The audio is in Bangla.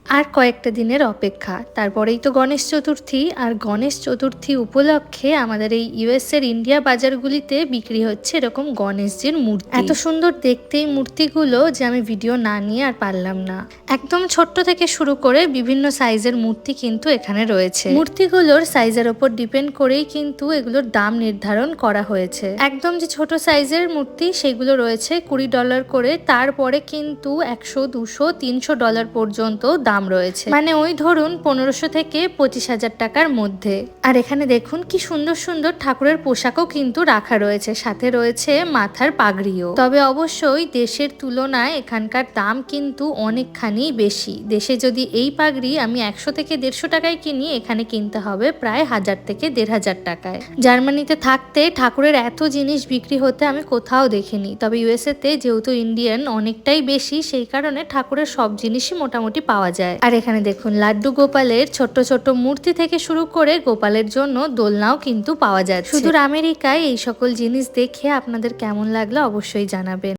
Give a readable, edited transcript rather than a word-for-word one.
আর কয়েকটা দিনের অপেক্ষা, তারপরেই তো গণেশ চতুর্থী। আর গণেশ চতুর্থী উপলক্ষে আমাদের এই ইউএস এর ইন্ডিয়া বাজারগুলিতে বিক্রি হচ্ছে এরকম গণেশজির মূর্তি। এত সুন্দর দেখতে এই মূর্তিগুলো যে আমি ভিডিও না নিয়ে আর পারলাম না। একদম ছোট্ট থেকে শুরু করে বিভিন্ন সাইজের মূর্তি কিন্তু এখানে রয়েছে। মূর্তিগুলোর সাইজের ওপর ডিপেন্ড করেই কিন্তু এগুলোর দাম নির্ধারণ করা হয়েছে। একদম যে ছোট সাইজের মূর্তি সেগুলো রয়েছে $20 করে, তারপরে কিন্তু $100, $200, $300 পর্যন্ত দাম রয়েছে। মানে ওই ধরুন 1500 থেকে 25,000 টাকার মধ্যে। আর এখানে দেখুন কি সুন্দর সুন্দর ঠাকুরের পোশাকও কিন্তু রাখা রয়েছে, সাথে রয়েছে মাথার পাগড়িও। তবে অবশ্যই দেশের তুলনায় এখানকার দাম কিন্তু অনেকখানি বেশি। দেশে যদি এই পাগড়ি আমি 100 থেকে 150 টাকায় কিনি, এখানে কিনতে হবে প্রায় 1000 থেকে 1500 টাকায়। জার্মানিতে থাকতে ঠাকুরের এত জিনিস বিক্রি হতে আমি কোথাও দেখিনি। তবে ইউএসএ তে যেহেতু ইন্ডিয়ান অনেকটাই বেশি, সেই কারণে ঠাকুরের সব জিনিসই মোটামুটি পাওয়া যায়। আর এখানে দেখুন লাড্ডু গোপালের ছোট্ট ছোট্ট মূর্তি থেকে শুরু করে গোপালের জন্য দোলনাও কিন্তু পাওয়া যাচ্ছে। সুদূর আমেরিকায় এই সকল জিনিস দেখে আপনাদের কেমন লাগলো অবশ্যই জানাবেন।